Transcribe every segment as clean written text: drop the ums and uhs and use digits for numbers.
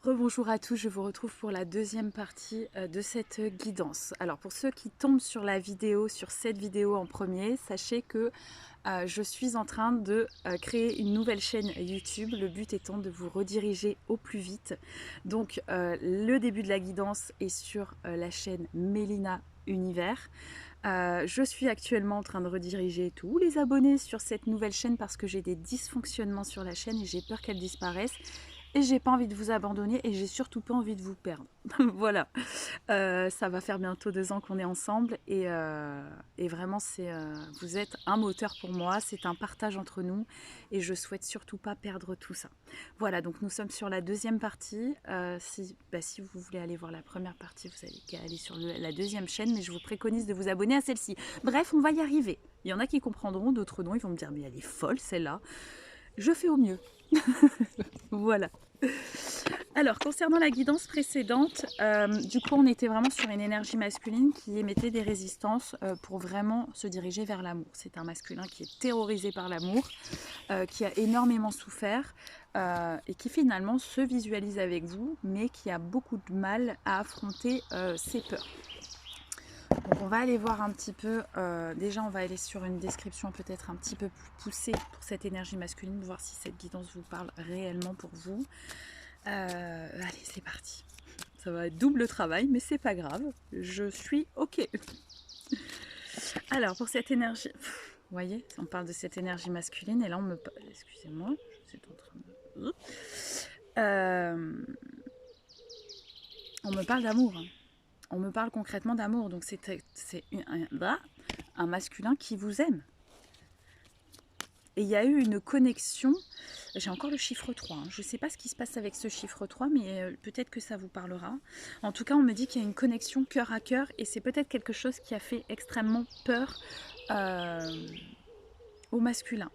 Rebonjour à tous, je vous retrouve pour la deuxième partie de cette guidance. Alors pour ceux qui tombent sur la vidéo, sur cette vidéo en premier, sachez que je suis en train de créer une nouvelle chaîne YouTube, le but étant de vous rediriger au plus vite. Donc le début de la guidance est sur la chaîne Mélina Univers. Je suis actuellement en train de rediriger tous les abonnés sur cette nouvelle chaîne parce que j'ai des dysfonctionnements sur la chaîne et j'ai peur qu'elle disparaisse. Et j'ai pas envie de vous abandonner et j'ai surtout pas envie de vous perdre. Voilà, ça va faire bientôt 2 ans qu'on est ensemble et vraiment vous êtes un moteur pour moi, c'est un partage entre nous et je souhaite surtout pas perdre tout ça. Voilà, donc nous sommes sur la deuxième partie. Si vous voulez aller voir la première partie, vous allez qu'à aller sur la deuxième chaîne, mais je vous préconise de vous abonner à celle-ci. Bref, on va y arriver. Il y en a qui comprendront, d'autres non, ils vont me dire mais elle est folle celle-là. Je fais au mieux. Voilà. Alors, concernant la guidance précédente, du coup, on était vraiment sur une énergie masculine qui émettait des résistances pour vraiment se diriger vers l'amour. C'est un masculin qui est terrorisé par l'amour, qui a énormément souffert et qui finalement se visualise avec vous, mais qui a beaucoup de mal à affronter ses peurs. Donc on va aller voir un petit peu, déjà on va aller sur une description peut-être un petit peu plus poussée pour cette énergie masculine, voir si cette guidance vous parle réellement pour vous. Allez, c'est parti. Ça va être double travail, mais c'est pas grave. Je suis OK. Alors, pour cette énergie... Vous voyez, on parle de cette énergie masculine, et là on me... Excusez-moi, c'est en train de... On me parle d'amour. On me parle concrètement d'amour. Donc c'est un masculin qui vous aime. Et il y a eu une connexion, j'ai encore le chiffre 3, je ne sais pas ce qui se passe avec ce chiffre 3, mais peut-être que ça vous parlera. En tout cas, on me dit qu'il y a une connexion cœur à cœur, et c'est peut-être quelque chose qui a fait extrêmement peur au masculin.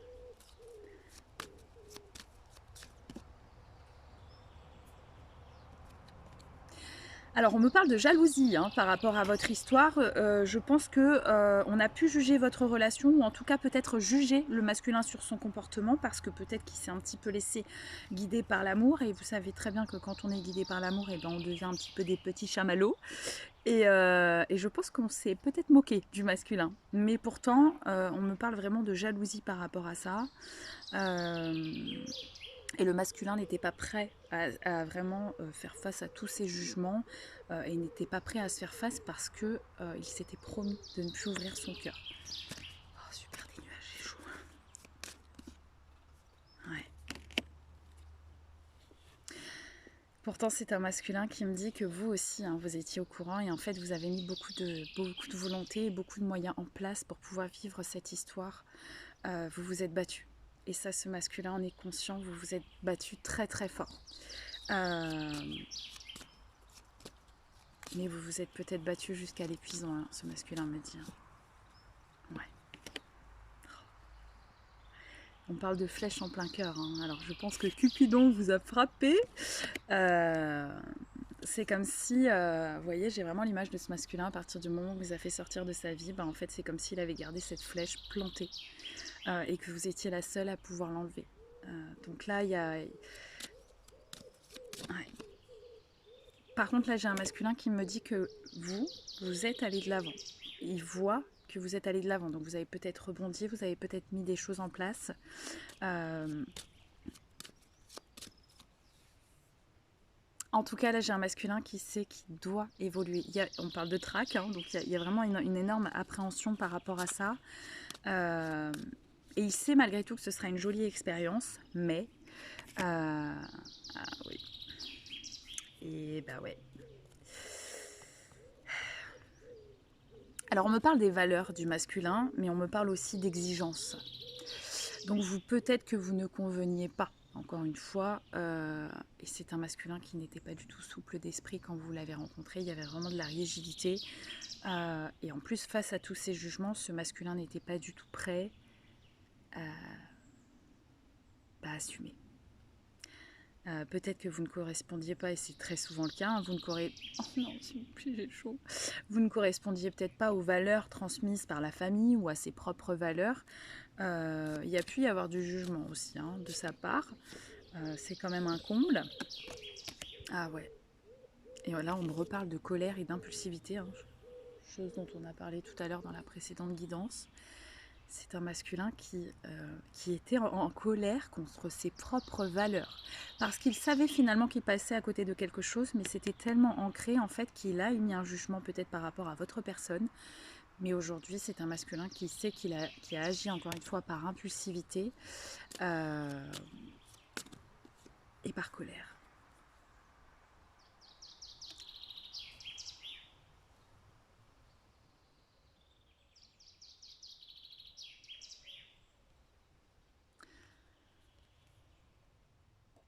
Alors on me parle de jalousie par rapport à votre histoire. Je pense que on a pu juger votre relation, ou en tout cas peut-être juger le masculin sur son comportement, parce que peut-être qu'il s'est un petit peu laissé guider par l'amour, et vous savez très bien que quand on est guidé par l'amour, et ben on devient un petit peu des petits chamallows. Et je pense qu'on s'est peut-être moqué du masculin, mais pourtant on me parle vraiment de jalousie par rapport à ça. Et le masculin n'était pas prêt à vraiment faire face à tous ces jugements et n'était pas prêt à se faire face parce que il s'était promis de ne plus ouvrir son cœur. Oh, super des nuages, j'ai chaud. Ouais. Pourtant, c'est un masculin qui me dit que vous aussi, vous étiez au courant et en fait, vous avez mis beaucoup de volonté et beaucoup de moyens en place pour pouvoir vivre cette histoire. Vous vous êtes battu. Et ça, ce masculin en est conscient, vous vous êtes battu très très fort. Mais vous vous êtes peut-être battu jusqu'à l'épuisement, ce masculin me dit. Ouais. On parle de flèche en plein cœur. Alors je pense que Cupidon vous a frappé. C'est comme si, vous voyez, j'ai vraiment l'image de ce masculin à partir du moment où vous a fait sortir de sa vie. En fait, c'est comme s'il avait gardé cette flèche plantée et que vous étiez la seule à pouvoir l'enlever. Donc là, il y a... Ouais. Par contre, là, j'ai un masculin qui me dit que vous êtes allé de l'avant. Il voit que vous êtes allé de l'avant. Donc, vous avez peut-être rebondi, vous avez peut-être mis des choses en place. En tout cas, là, j'ai un masculin qui sait qu'il doit évoluer. On parle de trac, donc il y a vraiment une énorme appréhension par rapport à ça. Et il sait malgré tout que ce sera une jolie expérience, mais... oui. Et bah ouais. Alors on me parle des valeurs du masculin, mais on me parle aussi d'exigence. Donc peut-être que vous ne conveniez pas, encore une fois, et c'est un masculin qui n'était pas du tout souple d'esprit quand vous l'avez rencontré, il y avait vraiment de la rigidité. Et en plus, face à tous ces jugements, ce masculin n'était pas du tout prêt à assumer. Peut-être que vous ne correspondiez pas, et c'est très souvent le cas, vous ne oh non, s'il vous plaît, j'ai chaud. Vous ne correspondiez peut-être pas aux valeurs transmises par la famille ou à ses propres valeurs. Il y a pu y avoir du jugement aussi de sa part. C'est quand même un comble. Ah ouais. Et là, on me reparle de colère et d'impulsivité, hein, chose dont on a parlé tout à l'heure dans la précédente guidance. C'est un masculin qui était en colère contre ses propres valeurs. Parce qu'il savait finalement qu'il passait à côté de quelque chose, mais c'était tellement ancré en fait qu'il a émis un jugement peut-être par rapport à votre personne. Mais aujourd'hui, c'est un masculin qui sait qui a agi encore une fois par impulsivité et par colère.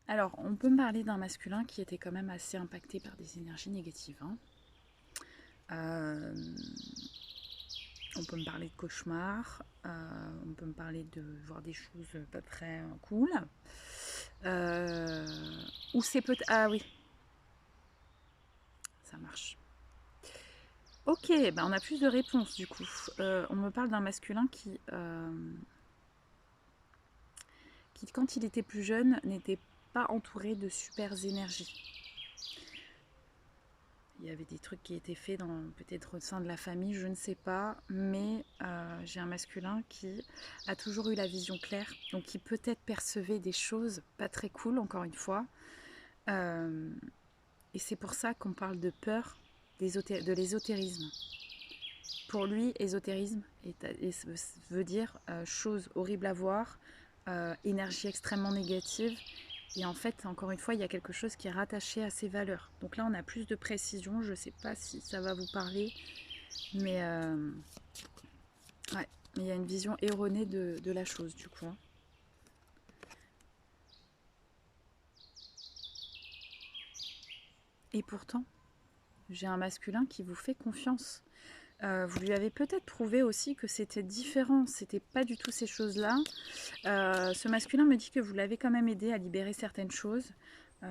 Alors, on peut me parler d'un masculin qui était quand même assez impacté par des énergies négatives. Hein. On peut me parler de cauchemars, on peut me parler de voir des choses pas très cool. Ou c'est peut-être... Ah oui, ça marche. Ok, ben on a plus de réponses du coup. On me parle d'un masculin qui, quand il était plus jeune, n'était pas entouré de super énergies. Il y avait des trucs qui étaient faits peut-être au sein de la famille, je ne sais pas, mais j'ai un masculin qui a toujours eu la vision claire, donc qui peut-être percevait des choses pas très cool, encore une fois. Et c'est pour ça qu'on parle de peur, de l'ésotérisme. Pour lui, ésotérisme veut dire chose horrible à voir, énergie extrêmement négative. Et en fait, encore une fois, il y a quelque chose qui est rattaché à ses valeurs. Donc là, on a plus de précision. Je ne sais pas si ça va vous parler, mais ouais, il y a une vision erronée de la chose, du coup. Et pourtant, j'ai un masculin qui vous fait confiance. Vous lui avez peut-être prouvé aussi que c'était différent, c'était pas du tout ces choses-là. Ce masculin me dit que vous l'avez quand même aidé à libérer certaines choses. Et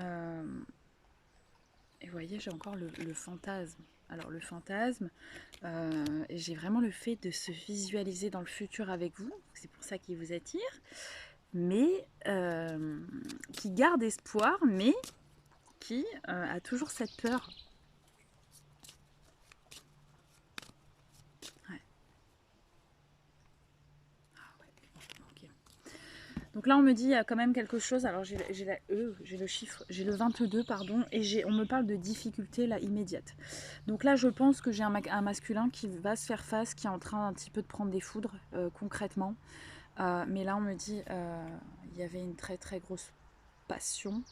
vous voyez, j'ai encore le fantasme. Alors le fantasme, j'ai vraiment le fait de se visualiser dans le futur avec vous, c'est pour ça qu'il vous attire, mais qui garde espoir, mais qui a toujours cette peur. Ouais. Ah ouais. Ok. Donc là, on me dit, il y a quand même quelque chose. Alors, j'ai le chiffre, j'ai le 22, pardon, et on me parle de difficulté là immédiate. Donc là, je pense que j'ai un masculin qui va se faire face, qui est en train un petit peu de prendre des foudres concrètement. Mais là, on me dit, il y avait une très très grosse passion.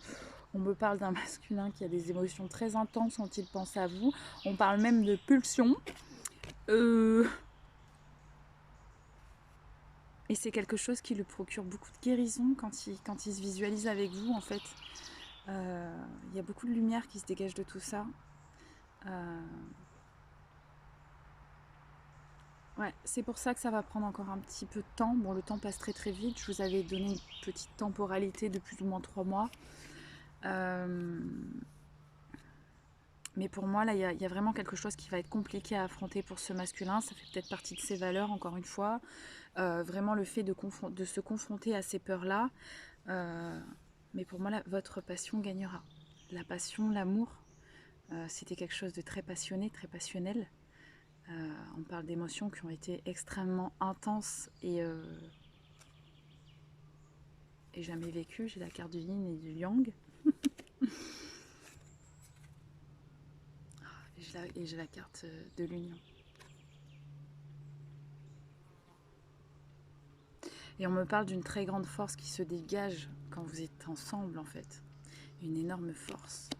On me parle d'un masculin qui a des émotions très intenses quand il pense à vous. On parle même de pulsion. Et c'est quelque chose qui lui procure beaucoup de guérison quand il se visualise avec vous, en fait. Il y a beaucoup de lumière qui se dégage de tout ça. Ouais, c'est pour ça que ça va prendre encore un petit peu de temps. Bon, le temps passe très très vite. Je vous avais donné une petite temporalité de plus ou moins 3 mois. Mais pour moi, là, il y a vraiment quelque chose qui va être compliqué à affronter pour ce masculin. Ça fait peut-être partie de ses valeurs, encore une fois. Vraiment le fait de se confronter à ces peurs-là. Mais pour moi, là, votre passion gagnera. La passion, l'amour, c'était quelque chose de très passionné, très passionnel. On parle d'émotions qui ont été extrêmement intenses et jamais vécues. J'ai la carte du yin et du yang. Et j'ai la carte de l'union. Et on me parle d'une très grande force qui se dégage quand vous êtes ensemble, en fait. Une énorme force.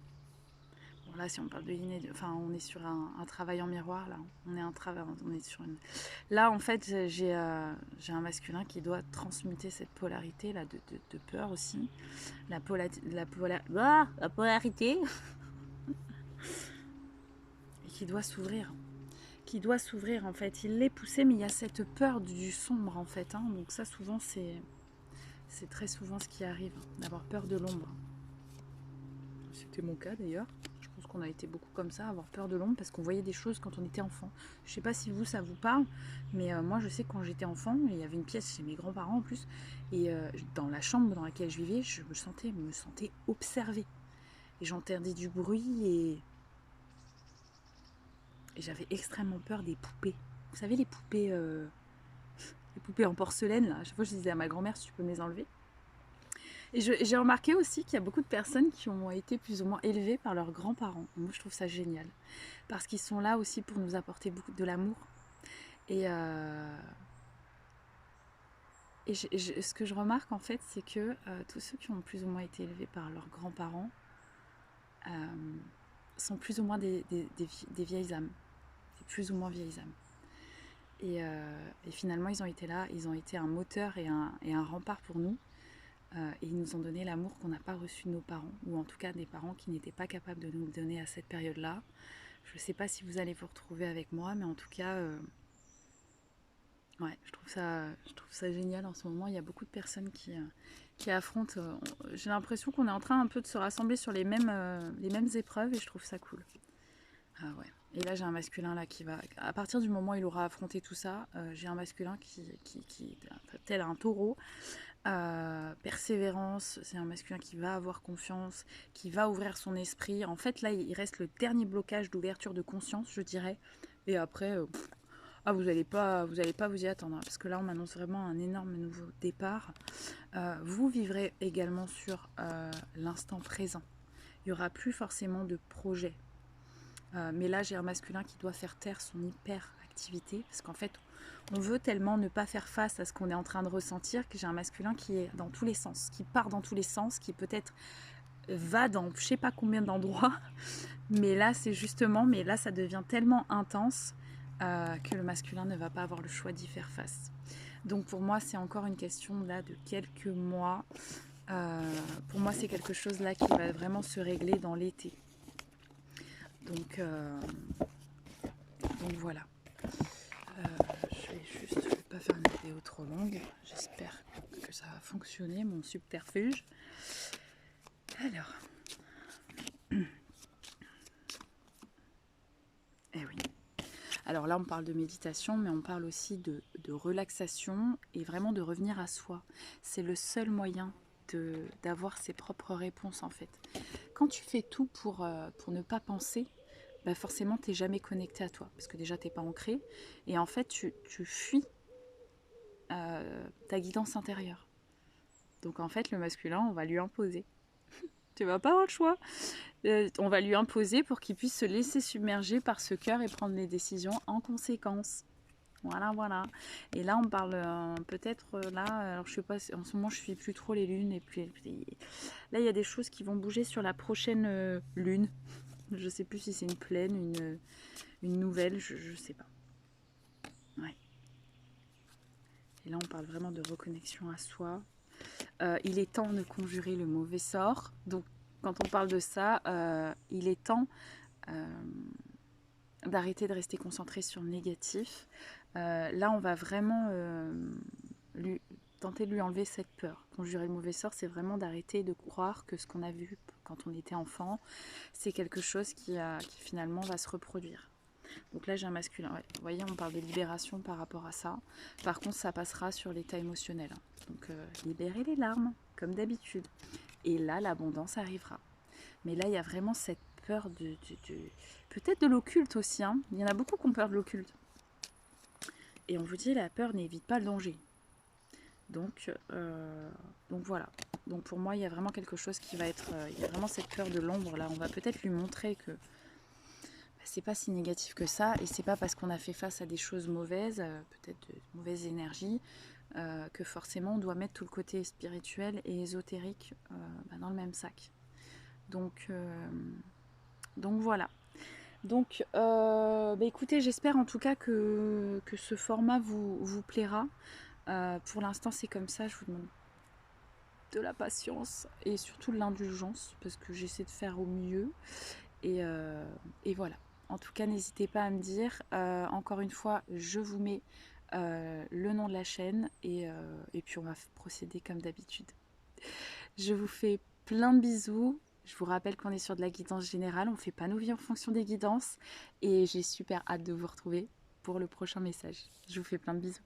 Bon, là, si on parle de yin et enfin, on est sur un travail en miroir, là. On est sur une... Là, en fait, j'ai un masculin qui doit transmuter cette polarité, là, de peur aussi. La polarité. Et qui doit s'ouvrir. En fait. Il l'est poussé, mais il y a cette peur du sombre, en fait. Hein. Donc ça, souvent, c'est très souvent ce qui arrive, d'avoir peur de l'ombre. C'était mon cas, d'ailleurs. Je pense qu'on a été beaucoup comme ça, avoir peur de l'ombre, parce qu'on voyait des choses quand on était enfant. Je sais pas si vous, ça vous parle, mais moi, je sais que quand j'étais enfant, il y avait une pièce chez mes grands-parents en plus, et dans la chambre dans laquelle je vivais, je me sentais observée. j'entendais du bruit et j'avais extrêmement peur des poupées. Vous savez, les poupées en porcelaine, là. À chaque fois, je disais à ma grand-mère si tu peux me les enlever. Et j'ai remarqué aussi qu'il y a beaucoup de personnes qui ont été plus ou moins élevées par leurs grands-parents. Moi, je trouve ça génial. Parce qu'ils sont là aussi pour nous apporter beaucoup de l'amour. Et ce que je remarque, en fait, c'est que tous ceux qui ont plus ou moins été élevés par leurs grands-parents sont plus ou moins des vieilles âmes. Des plus ou moins vieilles âmes. Et finalement, ils ont été là, ils ont été un moteur et un rempart pour nous. Et ils nous ont donné l'amour qu'on n'a pas reçu de nos parents, ou en tout cas des parents qui n'étaient pas capables de nous le donner à cette période-là. Je ne sais pas si vous allez vous retrouver avec moi, mais en tout cas, ouais, je trouve ça génial en ce moment. Il y a beaucoup de personnes qui affrontent. J'ai l'impression qu'on est en train un peu de se rassembler sur les mêmes épreuves et je trouve ça cool. Ah ouais. Et là, j'ai un masculin là qui va, à partir du moment où il aura affronté tout ça, j'ai un masculin qui tel un taureau. Persévérance, c'est un masculin qui va avoir confiance, qui va ouvrir son esprit. En fait, là, il reste le dernier blocage d'ouverture de conscience, je dirais. Et après, vous n'allez pas vous y attendre, hein, parce que là, on m'annonce vraiment un énorme nouveau départ. Vous vivrez également sur l'instant présent. Il n'y aura plus forcément de projet. Mais là, j'ai un masculin qui doit faire taire son hyperactivité, parce qu'en fait, on veut tellement ne pas faire face à ce qu'on est en train de ressentir que j'ai un masculin qui est dans tous les sens, qui part dans tous les sens, qui peut-être va dans je sais pas combien d'endroits, mais là ça devient tellement intense que le masculin ne va pas avoir le choix d'y faire face. Donc pour moi, c'est encore une question là de quelques mois. Pour moi, c'est quelque chose là qui va vraiment se régler dans l'été. Donc voilà. Je vais pas faire une vidéo trop longue. J'espère que ça va fonctionner, mon subterfuge. Alors. Eh oui. Alors là, on parle de méditation, mais on parle aussi de relaxation et vraiment de revenir à soi. C'est le seul moyen d'avoir ses propres réponses, en fait. Quand tu fais tout pour ne pas penser, bah forcément, tu n'es jamais connecté à toi. Parce que déjà, tu n'es pas ancré. Et en fait, tu fuis ta guidance intérieure. Donc en fait, le masculin, on va lui imposer. Tu vas pas avoir le choix. On va lui imposer pour qu'il puisse se laisser submerger par ce cœur et prendre les décisions en conséquence. Voilà, voilà. Et là, on parle peut-être là, alors je sais pas, en ce moment, je suis plus trop les lunes. Et puis là, il y a des choses qui vont bouger sur la prochaine lune. Je sais plus si c'est une pleine, une nouvelle, je sais pas. Ouais. Et là, on parle vraiment de reconnexion à soi. Il est temps de conjurer le mauvais sort. Donc, quand on parle de ça, il est temps d'arrêter de rester concentré sur le négatif. Là, on va vraiment tenter de lui enlever cette peur. Conjurer le mauvais sort, c'est vraiment d'arrêter de croire que ce qu'on a vu quand on était enfant, c'est quelque chose qui finalement va se reproduire. Donc là, j'ai un masculin. Ouais. Vous voyez, on parle de libération par rapport à ça. Par contre, ça passera sur l'état émotionnel. Donc, libérer les larmes, comme d'habitude. Et là, l'abondance arrivera. Mais là, il y a vraiment cette peur peut-être de l'occulte aussi. Hein. Il y en a beaucoup qui ont peur de l'occulte. Et on vous dit, la peur n'évite pas le danger. Donc voilà. Donc pour moi, il y a vraiment quelque chose qui va être... il y a vraiment cette peur de l'ombre. Là, on va peut-être lui montrer que c'est pas si négatif que ça, et c'est pas parce qu'on a fait face à des choses mauvaises, peut-être de mauvaises énergies, que forcément on doit mettre tout le côté spirituel et ésotérique dans le même sac. Donc voilà. Donc écoutez, j'espère en tout cas que ce format vous plaira. Pour l'instant, c'est comme ça. Je vous demande de la patience et surtout de l'indulgence parce que j'essaie de faire au mieux. Et voilà. En tout cas, n'hésitez pas à me dire. Encore une fois, je vous mets le nom de la chaîne et puis on va procéder comme d'habitude. Je vous fais plein de bisous. Je vous rappelle qu'on est sur de la guidance générale. On ne fait pas nos vies en fonction des guidances. Et j'ai super hâte de vous retrouver pour le prochain message. Je vous fais plein de bisous.